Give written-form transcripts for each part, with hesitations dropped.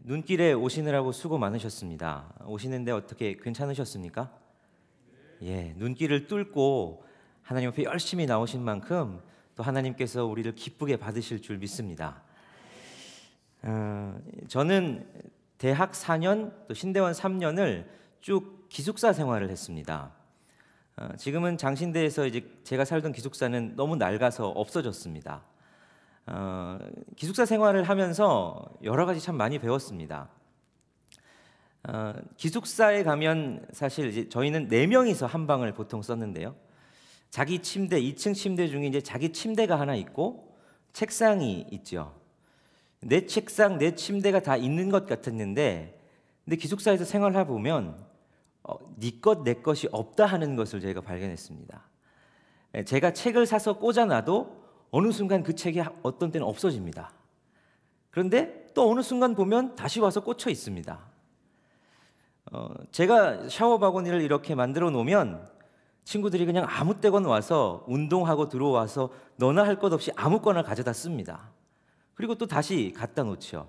눈길에 오시느라고 수고 많으셨습니다. 오시는데 어떻게 괜찮으셨습니까? 예, 눈길을 뚫고 하나님 앞에 열심히 나오신 만큼 또 하나님께서 우리를 기쁘게 받으실 줄 믿습니다. 저는 대학 4년 또 신대원 3년을 쭉 기숙사 생활을 했습니다. 지금은 장신대에서 이제 제가 살던 기숙사는 너무 낡아서 없어졌습니다. 기숙사 생활을 하면서 여러 가지 참 많이 배웠습니다. 기숙사에 가면 사실 이제 저희는 4명이서 한 방을 보통 썼는데요. 자기 침대, 2층 침대 중에 이제 자기 침대가 하나 있고 책상이 있죠. 내 책상, 내 침대가 다 있는 것 같았는데, 근데 기숙사에서 생활해 보면 네 것, 내 것이 없다 하는 것을 저희가 발견했습니다. 제가 책을 사서 꽂아놔도 어느 순간 그 책이 어떤 때는 없어집니다. 그런데 또 어느 순간 보면 다시 와서 꽂혀 있습니다. 제가 샤워 바구니를 이렇게 만들어 놓으면 친구들이 그냥 아무 때건 와서 운동하고 들어와서 너나 할 것 없이 아무거나 가져다 씁니다. 그리고 또 다시 갖다 놓죠.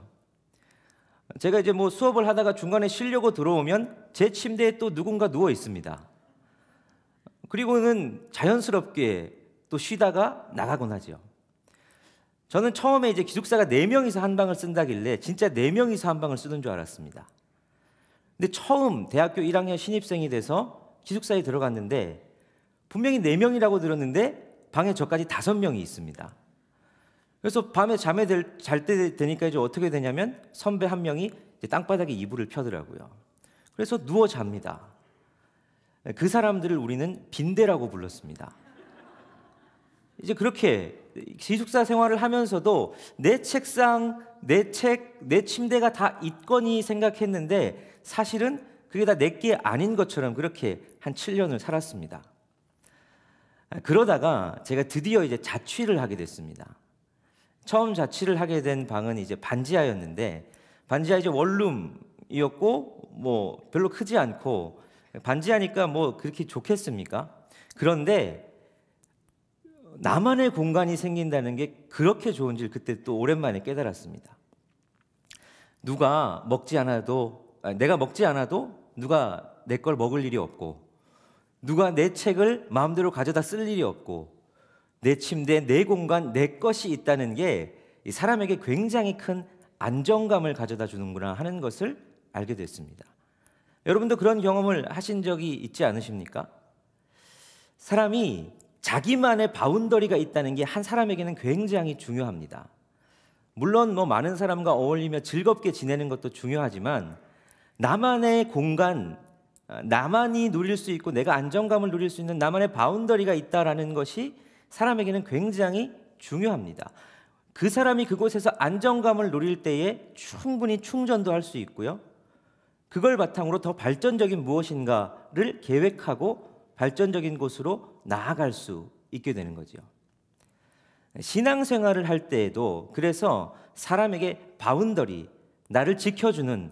제가 이제 뭐 수업을 하다가 중간에 쉬려고 들어오면 제 침대에 또 누군가 누워 있습니다. 그리고는 자연스럽게 또 쉬다가 나가곤 하죠. 저는 처음에 이제 기숙사가 4명이서 한 방을 쓴다길래 진짜 4명이서 한 방을 쓰는 줄 알았습니다. 근데 처음 대학교 1학년 신입생이 돼서 기숙사에 들어갔는데 분명히 4명이라고 들었는데 방에 저까지 5명이 있습니다. 그래서 밤에 잘 때 되니까 이제 어떻게 되냐면 선배 한 명이 이제 땅바닥에 이불을 펴더라고요. 그래서 누워 잡니다. 그 사람들을 우리는 빈대라고 불렀습니다. 이제 그렇게 기숙사 생활을 하면서도 내 책상, 내 책, 내 침대가 다 있거니 생각했는데 사실은 그게 다 내게 아닌 것처럼 그렇게 한 7년을 살았습니다. 그러다가 제가 드디어 이제 자취를 하게 됐습니다. 처음 자취를 하게 된 방은 이제 반지하였는데 반지하 이제 원룸이었고 뭐 별로 크지 않고 반지하니까 뭐 그렇게 좋겠습니까? 그런데 나만의 공간이 생긴다는 게 그렇게 좋은지 그때 또 오랜만에 깨달았습니다. 누가 먹지 않아도 내가 먹지 않아도 누가 내 걸 먹을 일이 없고 누가 내 책을 마음대로 가져다 쓸 일이 없고 내 침대, 내 공간, 내 것이 있다는 게 사람에게 굉장히 큰 안정감을 가져다 주는구나 하는 것을 알게 됐습니다. 여러분도 그런 경험을 하신 적이 있지 않으십니까? 사람이 자기만의 바운더리가 있다는 게 한 사람에게는 굉장히 중요합니다. 물론 뭐 많은 사람과 어울리며 즐겁게 지내는 것도 중요하지만 나만의 공간, 나만이 누릴 수 있고 내가 안정감을 누릴 수 있는 나만의 바운더리가 있다라는 것이 사람에게는 굉장히 중요합니다. 그 사람이 그곳에서 안정감을 누릴 때에 충분히 충전도 할 수 있고요. 그걸 바탕으로 더 발전적인 무엇인가를 계획하고 발전적인 곳으로 나아갈 수 있게 되는 거죠. 신앙생활을 할 때에도 그래서 사람에게 바운더리, 나를 지켜주는,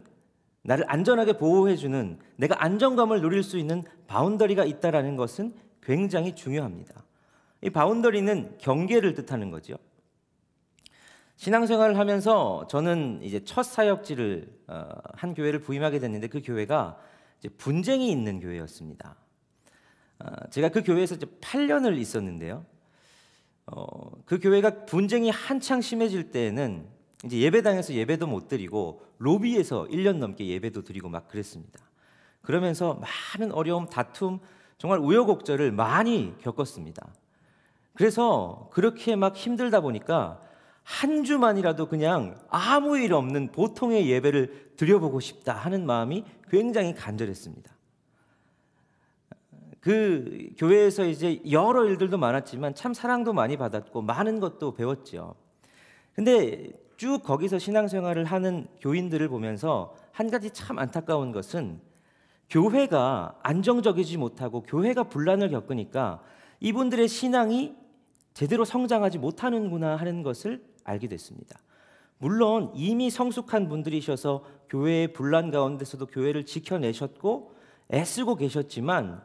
나를 안전하게 보호해주는, 내가 안정감을 누릴 수 있는 바운더리가 있다는 것은 굉장히 중요합니다. 이 바운더리는 경계를 뜻하는 거죠. 신앙생활을 하면서 저는 이제 첫 사역지를 한 교회를 부임하게 됐는데 그 교회가 이제 분쟁이 있는 교회였습니다. 제가 그 교회에서 이제 8년을 있었는데요. 그 교회가 분쟁이 한창 심해질 때에는 이제 예배당에서 예배도 못 드리고 로비에서 1년 넘게 예배도 드리고 막 그랬습니다. 그러면서 많은 어려움, 다툼, 정말 우여곡절을 많이 겪었습니다. 그래서 그렇게 막 힘들다 보니까 한 주만이라도 그냥 아무 일 없는 보통의 예배를 드려보고 싶다 하는 마음이 굉장히 간절했습니다. 그 교회에서 이제 여러 일들도 많았지만 참 사랑도 많이 받았고 많은 것도 배웠죠. 근데 쭉 거기서 신앙생활을 하는 교인들을 보면서 한 가지 참 안타까운 것은 교회가 안정적이지 못하고 교회가 분란을 겪으니까 이분들의 신앙이 제대로 성장하지 못하는구나 하는 것을 알게 됐습니다. 물론 이미 성숙한 분들이셔서 교회의 분란 가운데서도 교회를 지켜내셨고 애쓰고 계셨지만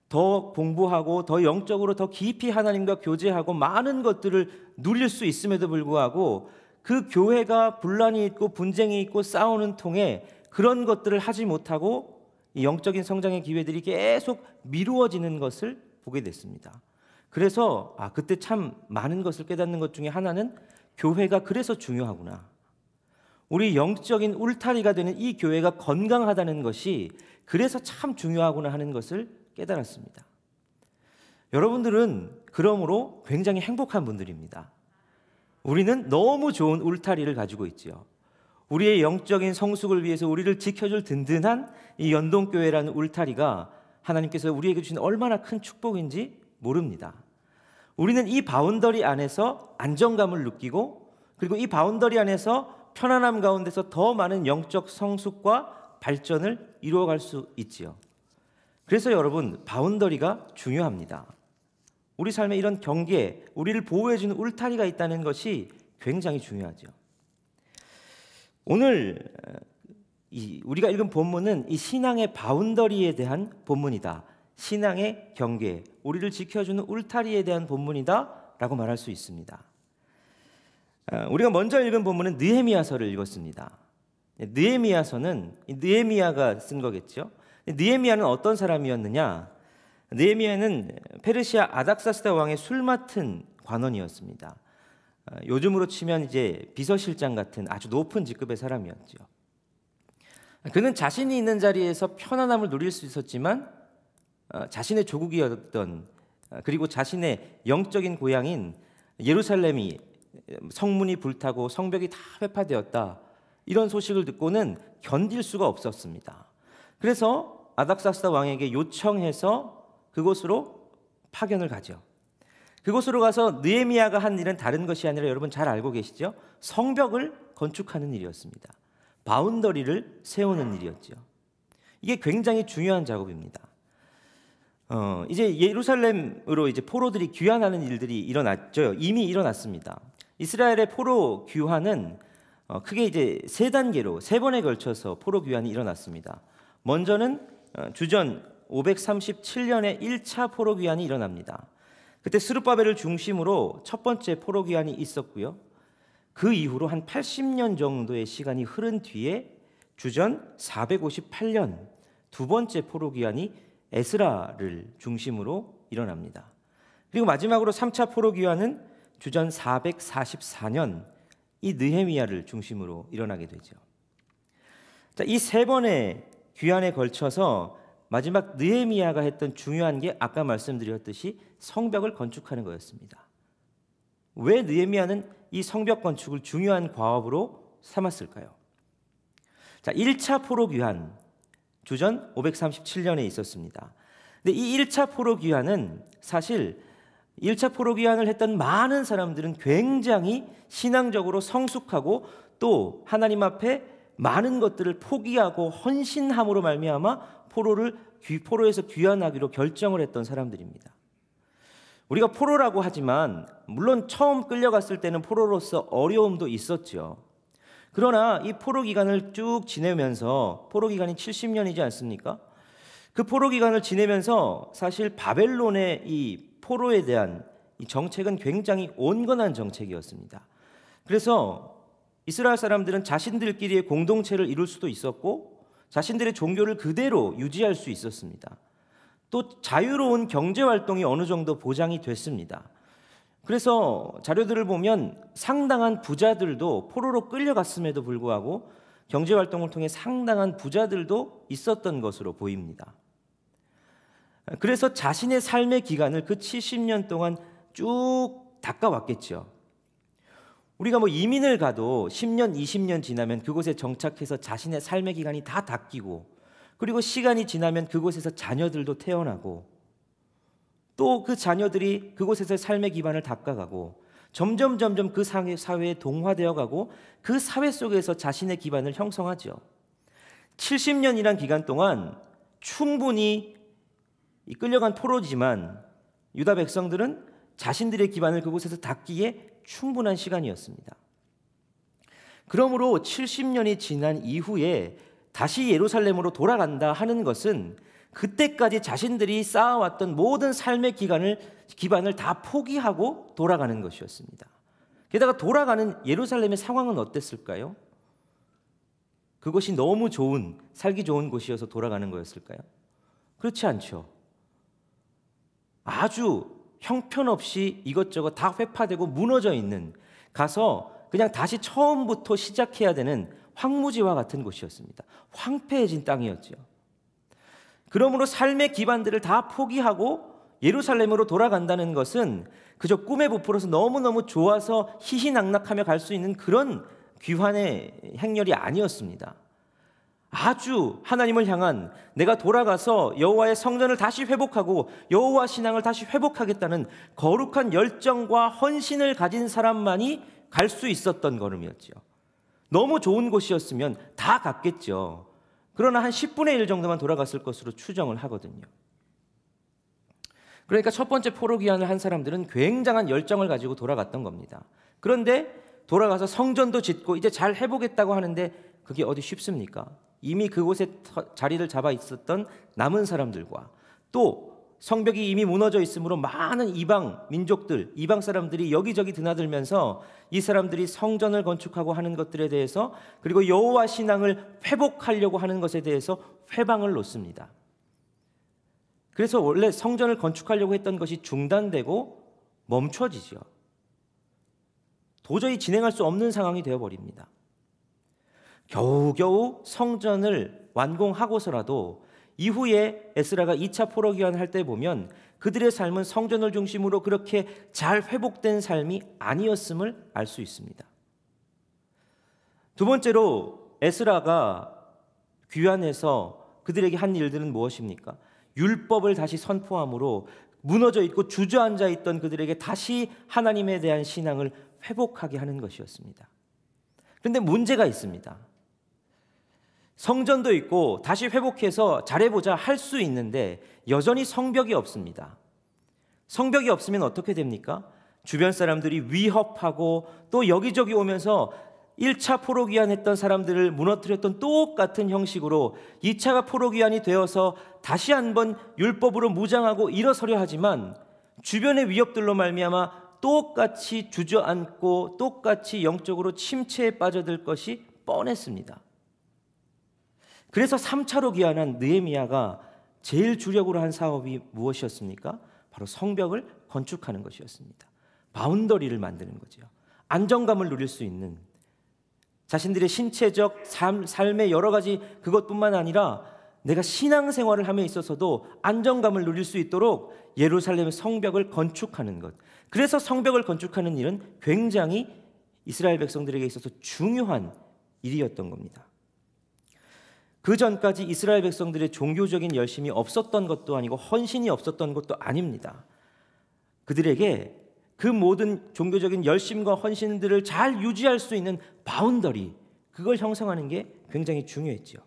더 공부하고 더 영적으로 더 깊이 하나님과 교제하고 많은 것들을 누릴 수 있음에도 불구하고 그 교회가 분란이 있고 분쟁이 있고 싸우는 통에 그런 것들을 하지 못하고 이 영적인 성장의 기회들이 계속 미루어지는 것을 보게 됐습니다. 그래서 그때 참 많은 것을 깨닫는 것 중에 하나는 교회가 그래서 중요하구나. 우리 영적인 울타리가 되는 이 교회가 건강하다는 것이 그래서 참 중요하구나 하는 것을 깨달았습니다. 여러분들은 그러므로 굉장히 행복한 분들입니다. 우리는 너무 좋은 울타리를 가지고 있지요. 우리의 영적인 성숙을 위해서 우리를 지켜줄 든든한 이 연동교회라는 울타리가 하나님께서 우리에게 주신 얼마나 큰 축복인지 모릅니다. 우리는 이 바운더리 안에서 안정감을 느끼고, 그리고 이 바운더리 안에서 편안함 가운데서 더 많은 영적 성숙과 발전을 이루어갈 수 있지요. 그래서 여러분, 바운더리가 중요합니다. 우리 삶에 이런 경계, 우리를 보호해주는 울타리가 있다는 것이 굉장히 중요하죠. 오늘 우리가 읽은 본문은 이 신앙의 바운더리에 대한 본문이다. 신앙의 경계, 우리를 지켜주는 울타리에 대한 본문이다 라고 말할 수 있습니다. 우리가 먼저 읽은 본문은 느헤미야서를 읽었습니다. 느헤미야서는 느헤미야가 쓴 거겠죠. 느헤미야는 어떤 사람이었느냐? 느헤미야는 페르시아 아닥사스다 왕의 술 맡은 관원이었습니다. 요즘으로 치면 이제 비서실장 같은 아주 높은 직급의 사람이었죠. 그는 자신이 있는 자리에서 편안함을 누릴 수 있었지만 자신의 조국이었던, 그리고 자신의 영적인 고향인 예루살렘이 성문이 불타고 성벽이 다 회파되었다, 이런 소식을 듣고는 견딜 수가 없었습니다. 그래서 아닥사스다 왕에게 요청해서 그곳으로 파견을 가죠. 그곳으로 가서 느헤미야가 한 일은 다른 것이 아니라 여러분 잘 알고 계시죠? 성벽을 건축하는 일이었습니다. 바운더리를 세우는 일이었죠. 이게 굉장히 중요한 작업입니다. 이제 예루살렘으로 이제 포로들이 귀환하는 일들이 일어났죠. 이미 일어났습니다. 이스라엘의 포로 귀환은 크게 이제 세 단계로, 세 번에 걸쳐서 포로 귀환이 일어났습니다. 먼저는 주전 537년에 1차 포로 귀환이 일어납니다. 그때 스룹바벨을 중심으로 첫 번째 포로 귀환이 있었고요. 그 이후로 한 80년 정도의 시간이 흐른 뒤에 주전 458년 두 번째 포로 귀환이 에스라를 중심으로 일어납니다. 그리고 마지막으로 3차 포로 귀환은 주전 444년 이 느헤미야를 중심으로 일어나게 되죠. 이 세 번의 귀환에 걸쳐서 마지막 느헤미야가 했던 중요한 게 아까 말씀드렸듯이 성벽을 건축하는 거였습니다. 왜 느헤미야는 이 성벽 건축을 중요한 과업으로 삼았을까요? 1차 포로 귀환 주전 537년에 있었습니다. 근데 이 1차 포로 귀환은 사실 1차 포로 귀환을 했던 많은 사람들은 굉장히 신앙적으로 성숙하고 또 하나님 앞에 많은 것들을 포기하고 헌신함으로 말미암아 포로에서 귀환하기로 결정을 했던 사람들입니다. 우리가 포로라고 하지만 물론 처음 끌려갔을 때는 포로로서 어려움도 있었죠. 그러나 이 포로 기간을 쭉 지내면서, 포로 기간이 70년이지 않습니까? 그 포로 기간을 지내면서 사실 바벨론의 이 포로에 대한 이 정책은 굉장히 온건한 정책이었습니다. 그래서 이스라엘 사람들은 자신들끼리의 공동체를 이룰 수도 있었고 자신들의 종교를 그대로 유지할 수 있었습니다. 또 자유로운 경제 활동이 어느 정도 보장이 됐습니다. 그래서 자료들을 보면 상당한 부자들도 포로로 끌려갔음에도 불구하고 경제 활동을 통해 상당한 부자들도 있었던 것으로 보입니다. 그래서 자신의 삶의 기간을 그 70년 동안 쭉 닦아왔겠죠. 우리가 이민을 가도 10년, 20년 지나면 그곳에 정착해서 자신의 삶의 기간이 다 닦이고, 그리고 시간이 지나면 그곳에서 자녀들도 태어나고, 또 그 자녀들이 그곳에서의 삶의 기반을 닦아가고, 점점 그 사회에 동화되어 가고 그 사회 속에서 자신의 기반을 형성하죠. 70년이란 기간 동안 충분히 끌려간 포로지만 유다 백성들은 자신들의 기반을 그곳에서 닦기에 충분한 시간이었습니다. 그러므로 70년이 지난 이후에 다시 예루살렘으로 돌아간다 하는 것은 그때까지 자신들이 쌓아왔던 모든 삶의 기반을 다 포기하고 돌아가는 것이었습니다. 게다가 돌아가는 예루살렘의 상황은 어땠을까요? 그것이 너무 좋은, 살기 좋은 곳이어서 돌아가는 거였을까요? 그렇지 않죠. 아주 형편없이 이것저것 다 회파되고 무너져 있는, 가서 그냥 다시 처음부터 시작해야 되는 황무지와 같은 곳이었습니다. 황폐해진 땅이었죠. 그러므로 삶의 기반들을 다 포기하고 예루살렘으로 돌아간다는 것은 그저 꿈에 부풀어서 너무너무 좋아서 희희낙낙하며 갈 수 있는 그런 귀환의 행렬이 아니었습니다. 아주 하나님을 향한, 내가 돌아가서 여호와의 성전을 다시 회복하고 여호와 신앙을 다시 회복하겠다는 거룩한 열정과 헌신을 가진 사람만이 갈 수 있었던 걸음이었죠. 너무 좋은 곳이었으면 다 갔겠죠. 그러나 한 10분의 1 정도만 돌아갔을 것으로 추정을 하거든요. 그러니까 첫 번째 포로기한을 한 사람들은 굉장한 열정을 가지고 돌아갔던 겁니다. 그런데 돌아가서 성전도 짓고 이제 잘 해보겠다고 하는데 그게 어디 쉽습니까? 이미 그곳에 자리를 잡아 있었던 남은 사람들과 또 성벽이 이미 무너져 있으므로 많은 이방 민족들, 이방 사람들이 여기저기 드나들면서 이 사람들이 성전을 건축하고 하는 것들에 대해서, 그리고 여호와 신앙을 회복하려고 하는 것에 대해서 회방을 놓습니다. 그래서 원래 성전을 건축하려고 했던 것이 중단되고 멈춰지죠. 도저히 진행할 수 없는 상황이 되어버립니다. 겨우겨우 성전을 완공하고서라도 이후에 에스라가 2차 포로기환을 할 때 보면 그들의 삶은 성전을 중심으로 그렇게 잘 회복된 삶이 아니었음을 알 수 있습니다. 두 번째로 에스라가 귀환해서 그들에게 한 일들은 무엇입니까? 율법을 다시 선포함으로 무너져 있고 주저앉아 있던 그들에게 다시 하나님에 대한 신앙을 회복하게 하는 것이었습니다. 그런데 문제가 있습니다. 성전도 있고 다시 회복해서 잘해보자 할 수 있는데 여전히 성벽이 없습니다. 성벽이 없으면 어떻게 됩니까? 주변 사람들이 위협하고 또 여기저기 오면서 1차 포로기환했던 사람들을 무너뜨렸던 똑같은 형식으로 2차 포로기환이 되어서 다시 한번 율법으로 무장하고 일어서려 하지만 주변의 위협들로 말미암아 똑같이 주저앉고 똑같이 영적으로 침체에 빠져들 것이 뻔했습니다. 그래서 3차로 귀환한 느헤미야가 제일 주력으로 한 사업이 무엇이었습니까? 바로 성벽을 건축하는 것이었습니다. 바운더리를 만드는 거죠. 안정감을 누릴 수 있는, 자신들의 신체적 삶의 여러 가지 그것뿐만 아니라 내가 신앙생활을 함에 있어서도 안정감을 누릴 수 있도록 예루살렘 성벽을 건축하는 것. 그래서 성벽을 건축하는 일은 굉장히 이스라엘 백성들에게 있어서 중요한 일이었던 겁니다. 그 전까지 이스라엘 백성들의 종교적인 열심이 없었던 것도 아니고 헌신이 없었던 것도 아닙니다. 그들에게 그 모든 종교적인 열심과 헌신들을 잘 유지할 수 있는 바운더리, 그걸 형성하는 게 굉장히 중요했죠.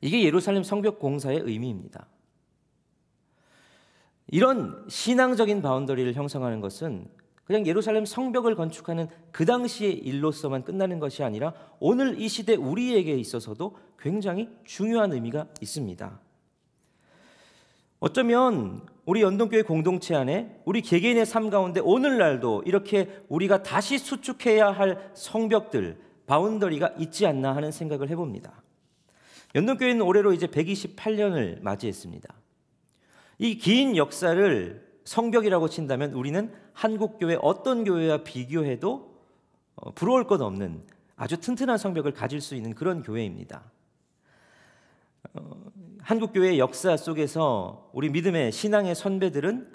이게 예루살렘 성벽 공사의 의미입니다. 이런 신앙적인 바운더리를 형성하는 것은 그냥 예루살렘 성벽을 건축하는 그 당시의 일로서만 끝나는 것이 아니라 오늘 이 시대 우리에게 있어서도 굉장히 중요한 의미가 있습니다. 어쩌면 우리 연동교회 공동체 안에 우리 개개인의 삶 가운데 오늘날도 이렇게 우리가 다시 수축해야 할 성벽들, 바운더리가 있지 않나 하는 생각을 해봅니다. 연동교회는 올해로 이제 128년을 맞이했습니다. 이 긴 역사를 성벽이라고 친다면 우리는 한국교회 어떤 교회와 비교해도 부러울 것 없는 아주 튼튼한 성벽을 가질 수 있는 그런 교회입니다. 한국교회의 역사 속에서 우리 믿음의 신앙의 선배들은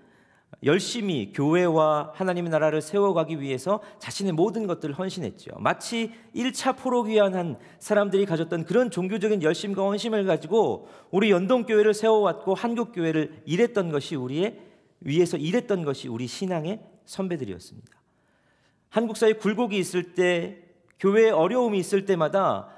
열심히 교회와 하나님의 나라를 세워가기 위해서 자신의 모든 것들을 헌신했죠. 마치 1차 포로귀환한 사람들이 가졌던 그런 종교적인 열심과 헌신을 가지고 우리 연동교회를 세워왔고 한국교회를 일했던 것이 위에서 일했던 것이 우리 신앙의 선배들이었습니다. 한국사회 굴곡이 있을 때, 교회에 어려움이 있을 때마다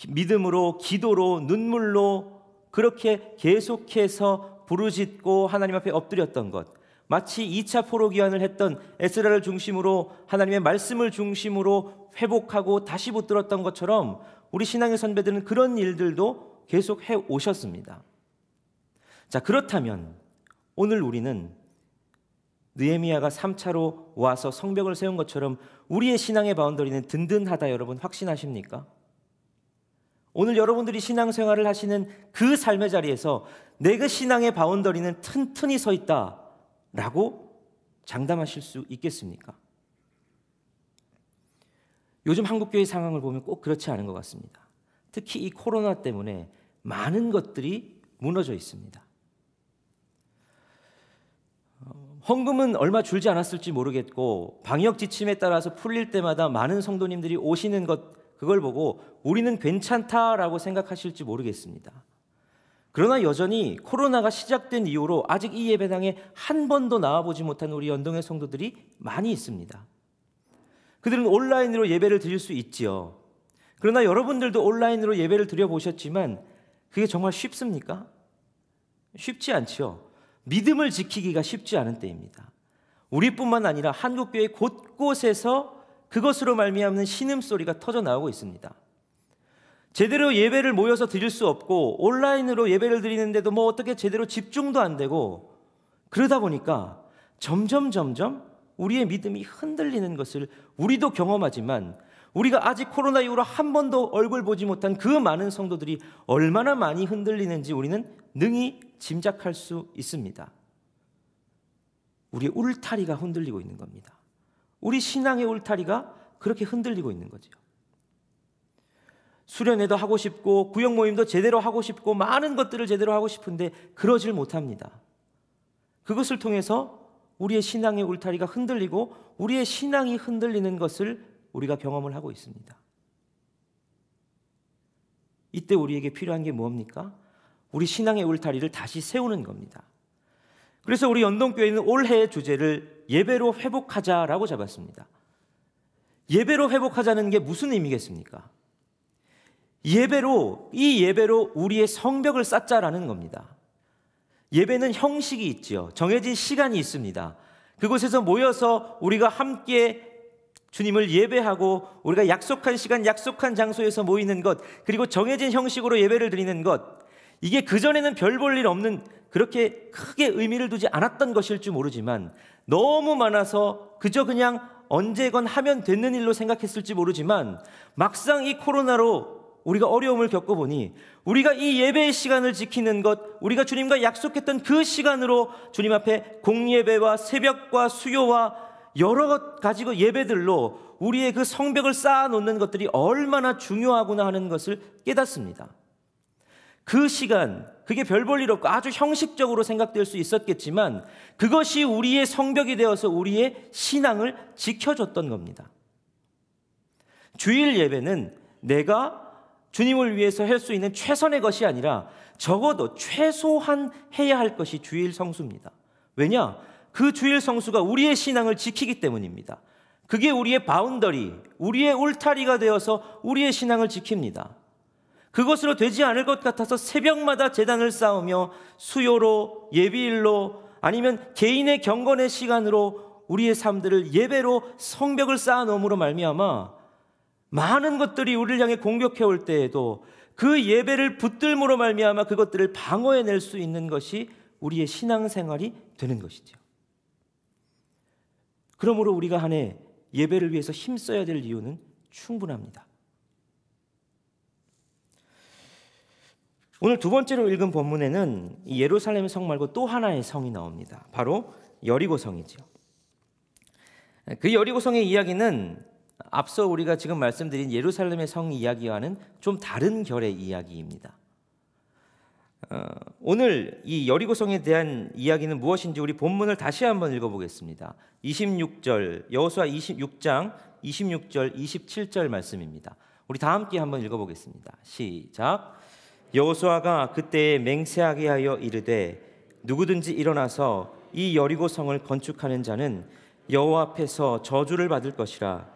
믿음으로, 기도로, 눈물로 그렇게 계속해서 부르짖고 하나님 앞에 엎드렸던 것, 마치 2차 포로기환을 했던 에스라를 중심으로 하나님의 말씀을 중심으로 회복하고 다시 붙들었던 것처럼 우리 신앙의 선배들은 그런 일들도 계속 해오셨습니다. 자, 그렇다면 오늘 우리는 느헤미야가 3차로 와서 성벽을 세운 것처럼 우리의 신앙의 바운더리는 든든하다 여러분 확신하십니까? 오늘 여러분들이 신앙생활을 하시는 그 삶의 자리에서 내 그 신앙의 바운더리는 튼튼히 서 있다라고 장담하실 수 있겠습니까? 요즘 한국교회 상황을 보면 꼭 그렇지 않은 것 같습니다. 특히 이 코로나 때문에 많은 것들이 무너져 있습니다. 헌금은 얼마 줄지 않았을지 모르겠고 방역 지침에 따라서 풀릴 때마다 많은 성도님들이 오시는 것 그걸 보고 우리는 괜찮다라고 생각하실지 모르겠습니다. 그러나 여전히 코로나가 시작된 이후로 아직 이 예배당에 한 번도 나와보지 못한 우리 연동의 성도들이 많이 있습니다. 그들은 온라인으로 예배를 드릴 수 있지요. 그러나 여러분들도 온라인으로 예배를 드려보셨지만 그게 정말 쉽습니까? 쉽지 않죠. 믿음을 지키기가 쉽지 않은 때입니다. 우리뿐만 아니라 한국교회 곳곳에서 그것으로 말미암는 신음소리가 터져 나오고 있습니다. 제대로 예배를 모여서 드릴 수 없고 온라인으로 예배를 드리는데도 뭐 어떻게 제대로 집중도 안 되고 그러다 보니까 점점 우리의 믿음이 흔들리는 것을 우리도 경험하지만 우리가 아직 코로나 이후로 한 번도 얼굴 보지 못한 그 많은 성도들이 얼마나 많이 흔들리는지 우리는 능히 짐작할 수 있습니다. 우리의 울타리가 흔들리고 있는 겁니다. 우리 신앙의 울타리가 그렇게 흔들리고 있는 거죠. 수련회도 하고 싶고 구역 모임도 제대로 하고 싶고 많은 것들을 제대로 하고 싶은데 그러질 못합니다. 그것을 통해서 우리의 신앙의 울타리가 흔들리고 우리의 신앙이 흔들리는 것을 우리가 경험을 하고 있습니다. 이때 우리에게 필요한 게 뭡니까? 우리 신앙의 울타리를 다시 세우는 겁니다. 그래서 우리 연동교회는 올해의 주제를 예배로 회복하자라고 잡았습니다. 예배로 회복하자는 게 무슨 의미겠습니까? 이 예배로 우리의 성벽을 쌓자라는 겁니다. 예배는 형식이 있죠. 정해진 시간이 있습니다. 그곳에서 모여서 우리가 함께 주님을 예배하고 우리가 약속한 시간, 약속한 장소에서 모이는 것, 그리고 정해진 형식으로 예배를 드리는 것, 이게 그전에는 별 볼 일 없는 그렇게 크게 의미를 두지 않았던 것일지 모르지만 너무 많아서 그저 그냥 언제건 하면 되는 일로 생각했을지 모르지만 막상 이 코로나로 우리가 어려움을 겪어보니 우리가 이 예배의 시간을 지키는 것, 우리가 주님과 약속했던 그 시간으로 주님 앞에 공예배와 새벽과 수요와 여러 것 가지고 예배들로 우리의 그 성벽을 쌓아놓는 것들이 얼마나 중요하구나 하는 것을 깨닫습니다. 그 시간, 그게 별 볼 일 없고 아주 형식적으로 생각될 수 있었겠지만 그것이 우리의 성벽이 되어서 우리의 신앙을 지켜줬던 겁니다. 주일 예배는 내가 주님을 위해서 할 수 있는 최선의 것이 아니라 적어도 최소한 해야 할 것이 주일 성수입니다. 왜냐? 그 주일 성수가 우리의 신앙을 지키기 때문입니다. 그게 우리의 바운더리, 우리의 울타리가 되어서 우리의 신앙을 지킵니다. 그것으로 되지 않을 것 같아서 새벽마다 제단을 쌓으며 수요로, 예비일로 아니면 개인의 경건의 시간으로 우리의 삶들을 예배로 성벽을 쌓아놓음으로 말미암아 많은 것들이 우리를 향해 공격해 올 때에도 그 예배를 붙들므로 말미암아 그것들을 방어해낼 수 있는 것이 우리의 신앙생활이 되는 것이죠. 그러므로 우리가 한 해 예배를 위해서 힘써야 될 이유는 충분합니다. 오늘 두 번째로 읽은 본문에는 이 예루살렘 성 말고 또 하나의 성이 나옵니다. 바로 여리고 성이죠. 그 여리고 성의 이야기는 앞서 우리가 지금 말씀드린 예루살렘의 성 이야기와는 좀 다른 결의 이야기입니다. 오늘 이 여리고 성에 대한 이야기는 무엇인지 우리 본문을 다시 한번 읽어보겠습니다. 26절, 여호수아 26장 26절, 27절 말씀입니다. 우리 다 함께 한번 읽어보겠습니다. 시작. 여호수아가 그때에 맹세하게 하여 이르되 누구든지 일어나서 이 여리고 성을 건축하는 자는 여호와 앞에서 저주를 받을 것이라.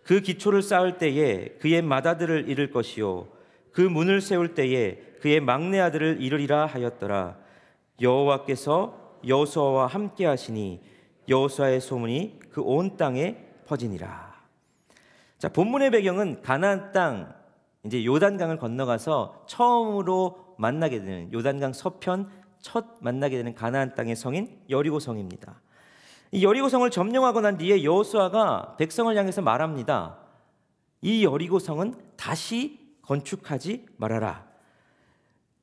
그 기초를 쌓을 때에 그의 맏아들을 잃을 것이요 그 문을 세울 때에 그의 막내 아들을 잃으리라 하였더라. 여호와께서 여호수아와 함께 하시니 여호수아의 소문이 그 온 땅에 퍼지니라. 자, 본문의 배경은 가나안 땅, 이제 요단강을 건너가서 처음으로 만나게 되는 요단강 서편 첫 만나게 되는 가나안 땅의 성인 여리고 성입니다. 이 여리고성을 점령하고 난 뒤에 여호수아가 백성을 향해서 말합니다. 이 여리고성은 다시 건축하지 말아라.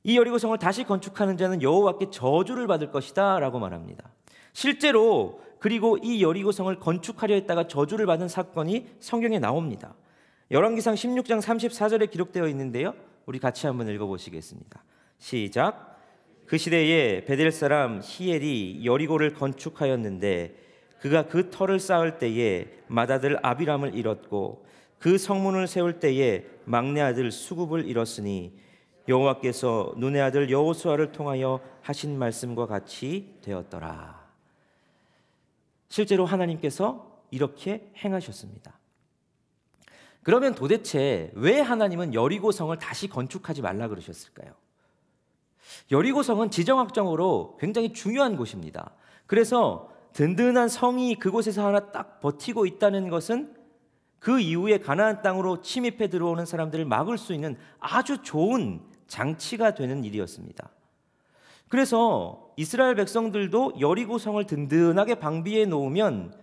이 여리고성을 다시 건축하는 자는 여호와께 저주를 받을 것이다 라고 말합니다. 실제로 그리고 이 여리고성을 건축하려 했다가 저주를 받은 사건이 성경에 나옵니다. 열왕기상 16장 34절에 기록되어 있는데요, 우리 같이 한번 읽어보시겠습니다. 시작. 그 시대에 베델 사람 히엘이 여리고를 건축하였는데 그가 그 터를 쌓을 때에 맏아들 아비람을 잃었고 그 성문을 세울 때에 막내 아들 수굽을 잃었으니 여호와께서 눈의 아들 여호수아를 통하여 하신 말씀과 같이 되었더라. 실제로 하나님께서 이렇게 행하셨습니다. 그러면 도대체 왜 하나님은 여리고성을 다시 건축하지 말라 그러셨을까요? 여리고성은 지정학적으로 굉장히 중요한 곳입니다. 그래서 든든한 성이 그곳에서 하나 딱 버티고 있다는 것은 그 이후에 가나안 땅으로 침입해 들어오는 사람들을 막을 수 있는 아주 좋은 장치가 되는 일이었습니다. 그래서 이스라엘 백성들도 여리고성을 든든하게 방비해 놓으면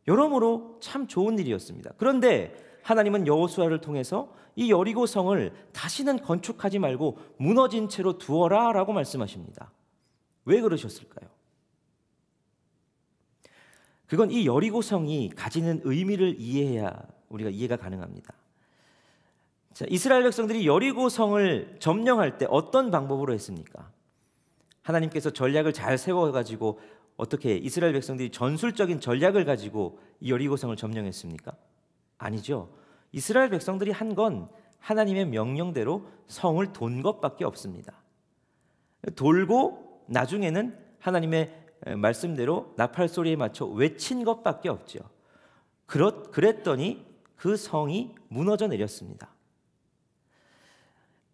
여러모로 참 좋은 일이었습니다. 그런데 하나님은 여호수아를 통해서 이 여리고성을 다시는 건축하지 말고 무너진 채로 두어라 라고 말씀하십니다. 왜 그러셨을까요? 그건 이 여리고성이 가지는 의미를 이해해야 우리가 이해가 가능합니다. 자, 이스라엘 백성들이 여리고성을 점령할 때 어떤 방법으로 했습니까? 하나님께서 전략을 잘 세워가지고 어떻게 이스라엘 백성들이 전술적인 전략을 가지고 이 여리고성을 점령했습니까? 아니죠. 이스라엘 백성들이 한 건 하나님의 명령대로 성을 돈 것밖에 없습니다. 돌고 나중에는 하나님의 말씀대로 나팔 소리에 맞춰 외친 것밖에 없죠. 그랬더니 그 성이 무너져 내렸습니다.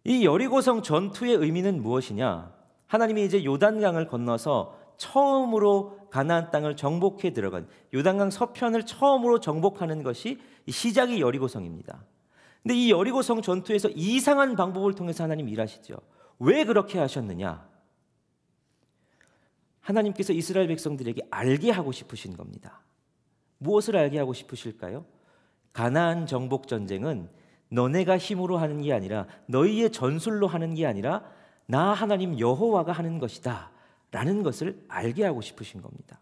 이 여리고성 전투의 의미는 무엇이냐? 하나님이 이제 요단강을 건너서 처음으로 가나안 땅을 정복해 들어간 요단강 서편을 처음으로 정복하는 것이 시작이 여리고성입니다. 근데 이 여리고성 전투에서 이상한 방법을 통해서 하나님 일하시죠. 왜 그렇게 하셨느냐? 하나님께서 이스라엘 백성들에게 알게 하고 싶으신 겁니다. 무엇을 알게 하고 싶으실까요? 가나안 정복 전쟁은 너네가 힘으로 하는 게 아니라 너희의 전술로 하는 게 아니라 나 하나님 여호와가 하는 것이다 라는 것을 알게 하고 싶으신 겁니다.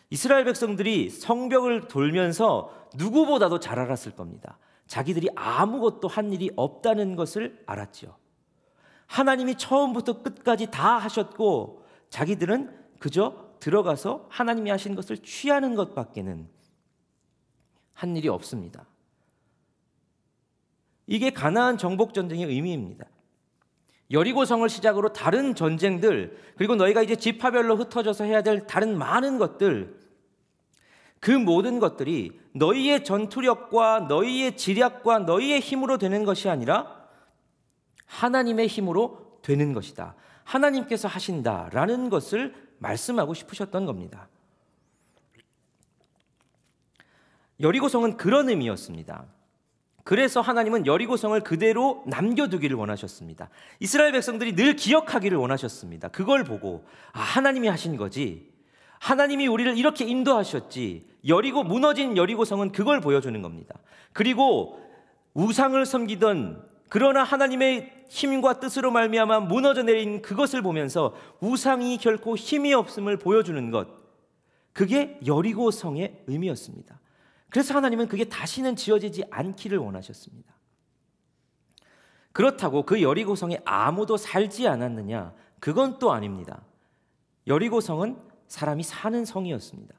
이스라엘 백성들이 성벽을 돌면서 누구보다도 잘 알았을 겁니다. 자기들이 아무것도 한 일이 없다는 것을 알았죠. 하나님이 처음부터 끝까지 다 하셨고 자기들은 그저 들어가서 하나님이 하신 것을 취하는 것밖에는 한 일이 없습니다. 이게 가나안 정복 전쟁의 의미입니다. 여리고성을 시작으로 다른 전쟁들, 그리고 너희가 이제 지파별로 흩어져서 해야 될 다른 많은 것들, 그 모든 것들이 너희의 전투력과 너희의 지략과 너희의 힘으로 되는 것이 아니라 하나님의 힘으로 되는 것이다. 하나님께서 하신다라는 것을 말씀하고 싶으셨던 겁니다. 여리고성은 그런 의미였습니다. 그래서 하나님은 여리고성을 그대로 남겨두기를 원하셨습니다. 이스라엘 백성들이 늘 기억하기를 원하셨습니다. 그걸 보고 하나님이 하신 거지, 하나님이 우리를 이렇게 인도하셨지, 무너진 여리고성은 그걸 보여주는 겁니다. 그리고 우상을 섬기던, 그러나 하나님의 힘과 뜻으로 말미암아 무너져 내린 그것을 보면서 우상이 결코 힘이 없음을 보여주는 것, 그게 여리고성의 의미였습니다. 그래서 하나님은 그게 다시는 지어지지 않기를 원하셨습니다. 그렇다고 그 여리고성에 아무도 살지 않았느냐? 그건 또 아닙니다. 여리고성은 사람이 사는 성이었습니다.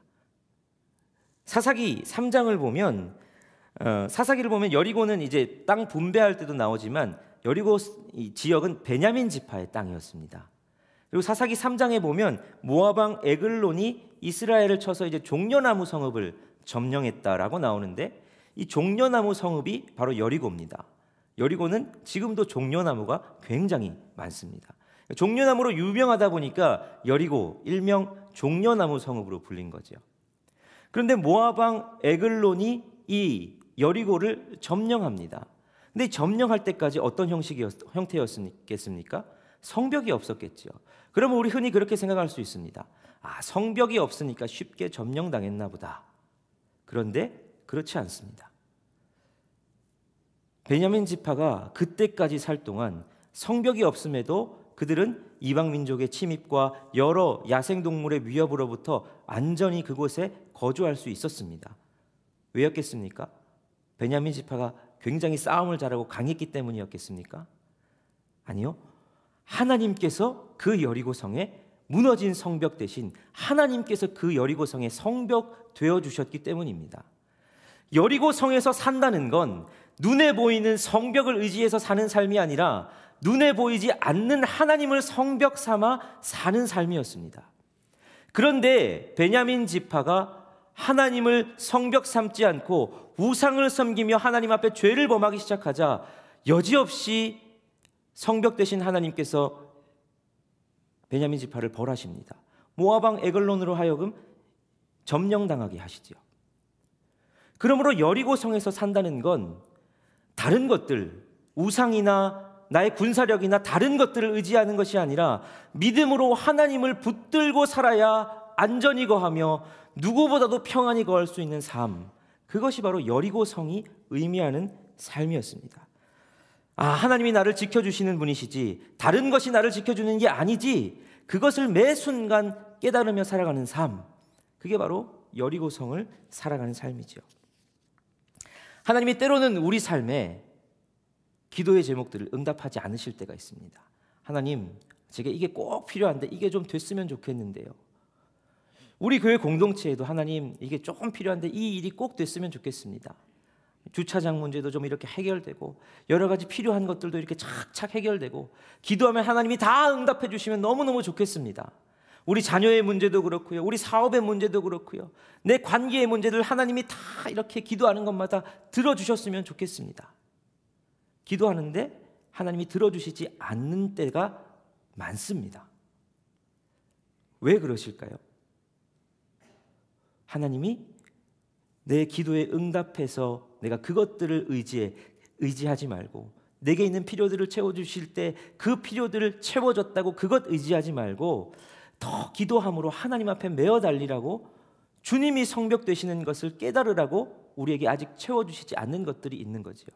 사사기 3장을 보면 사사기를 보면 여리고는 이제 땅 분배할 때도 나오지만 여리고 지역은 베냐민 지파의 땅이었습니다. 그리고 사사기 3장에 보면 모압 왕 에글론이 이스라엘을 쳐서 이제 종려나무 성읍을 점령했다라고 나오는데, 이 종려나무 성읍이 바로 여리고입니다. 여리고는 지금도 종려나무가 굉장히 많습니다. 종려나무로 유명하다 보니까 여리고 일명 종려나무 성읍으로 불린 거죠. 그런데 모압 왕 에글론이 이 여리고를 점령합니다. 근데 점령할 때까지 어떤 형태였겠습니까? 성벽이 없었겠죠. 그러면 우리 흔히 그렇게 생각할 수 있습니다. 성벽이 없으니까 쉽게 점령당했나 보다. 그런데 그렇지 않습니다. 베냐민 지파가 그때까지 살 동안 성벽이 없음에도 그들은 이방 민족의 침입과 여러 야생동물의 위협으로부터 안전히 그곳에 거주할 수 있었습니다. 왜였겠습니까? 베냐민 지파가 굉장히 싸움을 잘하고 강했기 때문이었겠습니까? 아니요. 하나님께서 그 여리고성에 무너진 성벽 대신 하나님께서 그 여리고성의 성벽 되어주셨기 때문입니다. 여리고성에서 산다는 건 눈에 보이는 성벽을 의지해서 사는 삶이 아니라 눈에 보이지 않는 하나님을 성벽 삼아 사는 삶이었습니다. 그런데 베냐민 지파가 하나님을 성벽 삼지 않고 우상을 섬기며 하나님 앞에 죄를 범하기 시작하자 여지없이 성벽 대신 하나님께서 베냐민 지파를 벌하십니다. 모압 왕 에글론으로 하여금 점령당하게 하시죠. 그러므로 여리고성에서 산다는 건 다른 것들, 우상이나 나의 군사력이나 다른 것들을 의지하는 것이 아니라 믿음으로 하나님을 붙들고 살아야 안전히 거하며 누구보다도 평안히 거할 수 있는 삶, 그것이 바로 여리고성이 의미하는 삶이었습니다. 하나님이 나를 지켜주시는 분이시지 다른 것이 나를 지켜주는 게 아니지, 그것을 매 순간 깨달으며 살아가는 삶, 그게 바로 여리고성을 살아가는 삶이죠. 하나님이 때로는 우리 삶에 기도의 제목들을 응답하지 않으실 때가 있습니다. 하나님, 제가 이게 꼭 필요한데 이게 좀 됐으면 좋겠는데요. 우리 교회 공동체에도 하나님, 이게 조금 필요한데 이 일이 꼭 됐으면 좋겠습니다. 주차장 문제도 좀 이렇게 해결되고 여러 가지 필요한 것들도 이렇게 착착 해결되고 기도하면 하나님이 다 응답해 주시면 너무너무 좋겠습니다. 우리 자녀의 문제도 그렇고요, 우리 사업의 문제도 그렇고요, 내 관계의 문제들 하나님이 다 이렇게 기도하는 것마다 들어주셨으면 좋겠습니다. 기도하는데 하나님이 들어주시지 않는 때가 많습니다. 왜 그러실까요? 하나님이 내 기도에 응답해서 내가 그것들을 의지하지 말고 내게 있는 필요들을 채워주실 때 그 필요들을 채워줬다고 그것 의지하지 말고 더 기도함으로 하나님 앞에 메어 달리라고, 주님이 성벽 되시는 것을 깨달으라고 우리에게 아직 채워주시지 않는 것들이 있는 거죠.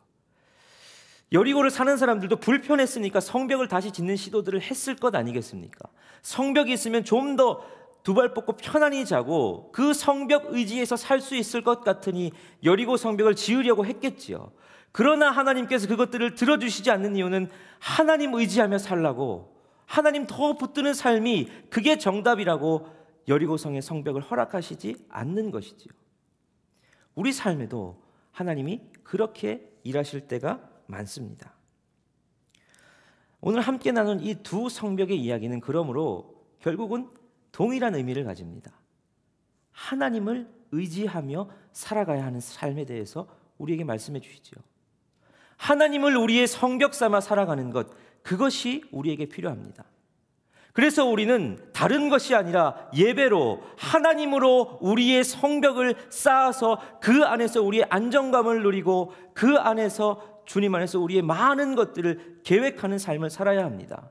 여리고를 사는 사람들도 불편했으니까 성벽을 다시 짓는 시도들을 했을 것 아니겠습니까? 성벽이 있으면 좀 더 두 발 뻗고 편안히 자고 그 성벽 의지에서 살 수 있을 것 같으니 여리고 성벽을 지으려고 했겠지요. 그러나 하나님께서 그것들을 들어주시지 않는 이유는 하나님 의지하며 살라고, 하나님 더 붙드는 삶이 그게 정답이라고 여리고성의 성벽을 허락하시지 않는 것이지요. 우리 삶에도 하나님이 그렇게 일하실 때가 많습니다. 오늘 함께 나눈 이 두 성벽의 이야기는 그러므로 결국은 동일한 의미를 가집니다. 하나님을 의지하며 살아가야 하는 삶에 대해서 우리에게 말씀해 주시죠. 하나님을 우리의 성벽 삼아 살아가는 것, 그것이 우리에게 필요합니다. 그래서 우리는 다른 것이 아니라 예배로 하나님으로 우리의 성벽을 쌓아서 그 안에서 우리의 안정감을 누리고 그 안에서 주님 안에서 우리의 많은 것들을 계획하는 삶을 살아야 합니다.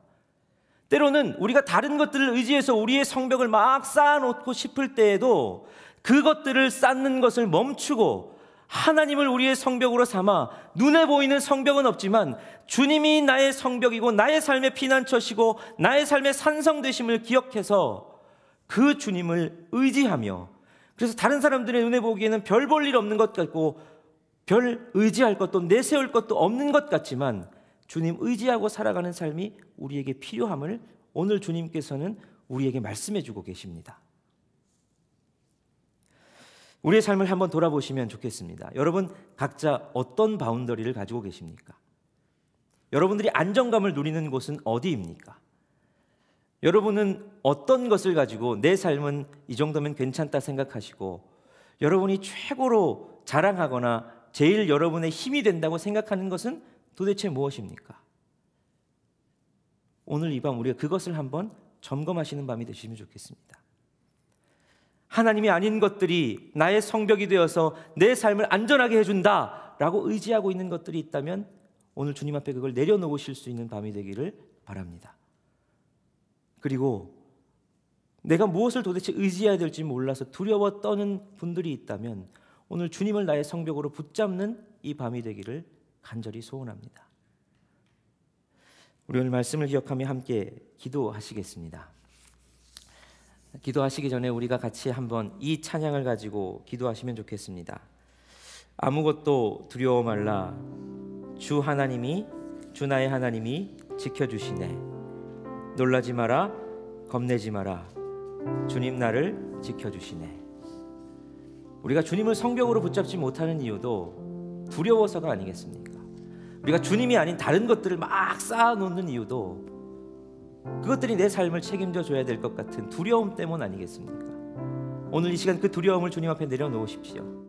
때로는 우리가 다른 것들을 의지해서 우리의 성벽을 막 쌓아놓고 싶을 때에도 그것들을 쌓는 것을 멈추고 하나님을 우리의 성벽으로 삼아 눈에 보이는 성벽은 없지만 주님이 나의 성벽이고 나의 삶의 피난처시고 나의 삶의 산성되심을 기억해서 그 주님을 의지하며, 그래서 다른 사람들의 눈에 보기에는 별 볼 일 없는 것 같고 별 의지할 것도 내세울 것도 없는 것 같지만 주님 의지하고 살아가는 삶이 우리에게 필요함을 오늘 주님께서는 우리에게 말씀해 주고 계십니다. 우리의 삶을 한번 돌아보시면 좋겠습니다. 여러분 각자 어떤 바운더리를 가지고 계십니까? 여러분들이 안정감을 누리는 곳은 어디입니까? 여러분은 어떤 것을 가지고 내 삶은 이 정도면 괜찮다 생각하시고 여러분이 최고로 자랑하거나 제일 여러분의 힘이 된다고 생각하는 것은 도대체 무엇입니까? 오늘 이 밤 우리가 그것을 한번 점검하시는 밤이 되시면 좋겠습니다. 하나님이 아닌 것들이 나의 성벽이 되어서 내 삶을 안전하게 해준다라고 의지하고 있는 것들이 있다면 오늘 주님 앞에 그걸 내려놓으실 수 있는 밤이 되기를 바랍니다. 그리고 내가 무엇을 도대체 의지해야 될지 몰라서 두려워 떠는 분들이 있다면 오늘 주님을 나의 성벽으로 붙잡는 이 밤이 되기를 간절히 소원합니다. 우리 오늘 말씀을 기억하며 함께 기도하시겠습니다. 기도하시기 전에 우리가 같이 한번 이 찬양을 가지고 기도하시면 좋겠습니다. 아무것도 두려워 말라. 주 나의 하나님이 지켜주시네. 놀라지 마라. 겁내지 마라. 주님 나를 지켜주시네. 우리가 주님을 성벽으로 붙잡지 못하는 이유도 두려워서가 아니겠습니까? 우리가 주님이 아닌 다른 것들을 막 쌓아놓는 이유도 그것들이 내 삶을 책임져 줘야 될 것 같은 두려움 때문 아니겠습니까? 오늘 이 시간 그 두려움을 주님 앞에 내려놓으십시오.